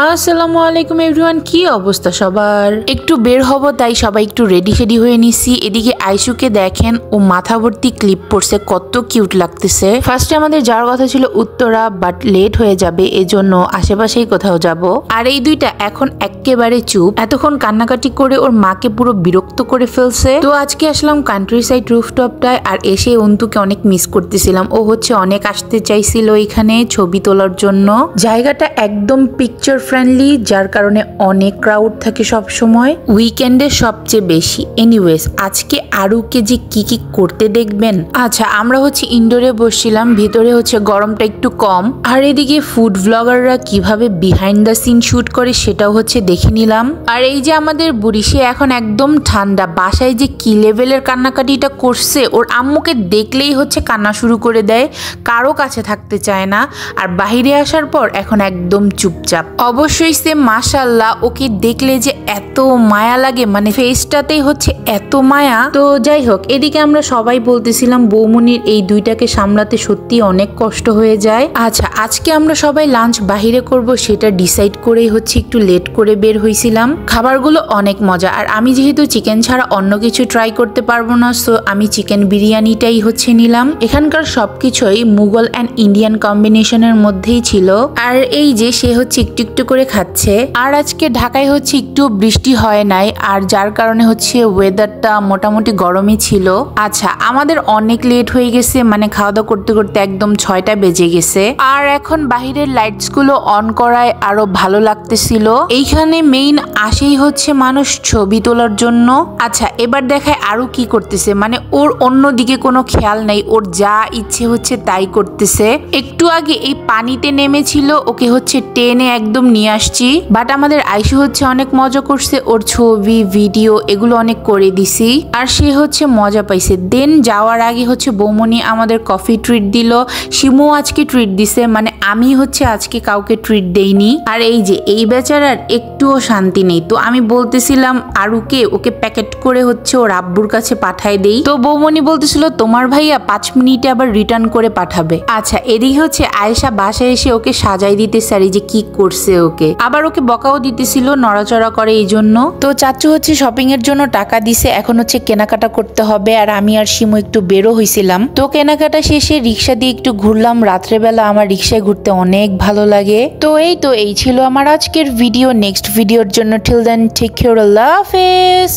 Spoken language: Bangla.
আসসালামু আলাইকুম এভরিওয়ান, কি অবস্থা সবার? একটু বের হব তাই সবাই একটু রেডি শেডি হয়ে নিছি। এদিকে আইসুকে দেখেন, ও মাথা ভর্তি ক্লিপ পরছে, কত কিউট লাগতেছে। ফার্স্টে আমাদের যাওয়ার কথা ছিল উত্তরা, বাট লেট হয়ে যাবে, এজন্য আশেপাশেই কোথাও যাব। আর এই দুইটা এখন একেবারে চুপ, এতক্ষণ কান্নাকাটি করে ওর মাকে পুরো বিরক্ত করে ফেলছে। তো আজকে আসলাম কান্ট্রি সাইড রুফটপটায়, আর এসে অন্তুকে অনেক মিস করতেছিলাম। ও অনেক আসতে চাইছিল এখানে ছবি তোলার জন্য। জায়গাটা একদম পিকচার ফ্রেন্ডলি, যার কারণে অনেক ক্রাউড থাকে সব সময়, উইকেন্ডে সবচেয়ে বেশি। এনিওয়েজ, আজকে আরুকে যে কি কি করতে দেখবেন। আচ্ছা, আমরা ইনডোরে বসছিলাম, ভিতরে গরমটা একটু কম। আর এদিকে ফুড ব্লগাররা কিভাবে বিহাইন্ড দ্য সিন শুট করে সেটাও দেখে নিলাম। আর এই যে আমাদের বুড়ি, সে এখন একদম ঠান্ডা। বাসায় যে কি লেভেলের কান্নাকাটিটা করছে, ওর আম্মুকে দেখলেই কান্না শুরু করে দেয়, কারো কাছে থাকতে চায় না। আর বাহিরে আসার পর এখন একদম চুপচাপ। অবশ্যই সে মাশাআল্লাহ, ওকে দেখলে যে এত মায়া লাগে, মানে ফেসটাতেই এত মায়া। তো যাই হোক, এদিকে আমরা সবাই বলতেছিলাম বৌমনির এই দুইটাকে সামলাতে সত্যি অনেক কষ্ট হয়ে যায়। আচ্ছা, আজকে আমরা সবাই লাঞ্চ বাহিরে করব সেটা ডিসাইড করেই একটু লেট করে বের হয়েছিলাম। খাবারগুলো অনেক মজা, আর আমি যেহেতু চিকেন ছাড়া অন্য কিছু ট্রাই করতে পারবো না, সো আমি চিকেন বিরিয়ানিটাই নিলাম। এখানকার সবকিছুই মুঘল অ্যান্ড ইন্ডিয়ান কম্বিনেশনের মধ্যেই ছিল। আর এই যে সে একটু একটু করে খাচ্ছে। আর আজকে ঢাকায় একটু বৃষ্টি হয় নাই, আর যার কারণে ওয়েদারটা মোটামুটি গরমই ছিল। আচ্ছা, আমাদের অনেক লেট হয়ে গেছে, মানে খাওয়া দাওয়া করতে করতে একদম 6টা বেজে গেছে। আর এখন বাহিরের লাইটস গুলো অন করায় আরো ভালো লাগতেছিল। এইখানে মেইন আসেই মানুষ ছবি তোলার জন্য। আচ্ছা, এবার দেখায় আরো কি করতেছে, মানে ওর অন্যদিকে কোনো খেয়াল নাই, ওর যা ইচ্ছে তাই করতেছে। একটু আগে এই পানিতে নেমেছিল, ওকে টেনে একদম নিয়ে আসছি। বাট আমাদের আইসু অনেক মজা করছে, ওর ছবি ভিডিও এগুলো অনেক করে দিছি, আর সে মজা পাইছে। দেন যাওয়ার আগে বৌমনি আমাদের কফি ট্রিট দিল, শিমু আজকে ট্রিট দিছে, মানে আমি আজকে কাউকে ট্রিট দেইনি। আর এই যে এই বেচারার একটুও শান্তি নেই। তো আমি বলতেছিলাম আরুকে ওকে প্যাকেট করে ওর আব্বুর কাছে পাঠায় দেই। তো বৌমনি বলতেছিল তোমার ভাইয়া 5 মিনিটে আবার রিটার্ন করে পাঠাবে। আচ্ছা, এদিকে আয়েশা বাসায় এসে ওকে সাজাই দিতেছে, আর এই যে কি করছে ওকে, আবার ওকে বকাও দিতেছিল, নড়াচড়া করে এই জন্য। তো চাচু শপিং এর জন্য টাকা দিছে, এখন কেনাকাটা করতে হবে। আর আমি আর শিমু একটু বেরো হইছিলাম। তো কেনাকাটা শেষে রিক্সা দিয়ে একটু ঘুরলাম। রাত্রেবেলা আমার রিক্সায় ঘুরতে অনেক ভালো লাগে। তো এই ছিল আমার আজকের ভিডিও। নেক্সট ভিডিওর জন্য টিল দেন টেক কেয়ার, আল্লাহ হাফেজ।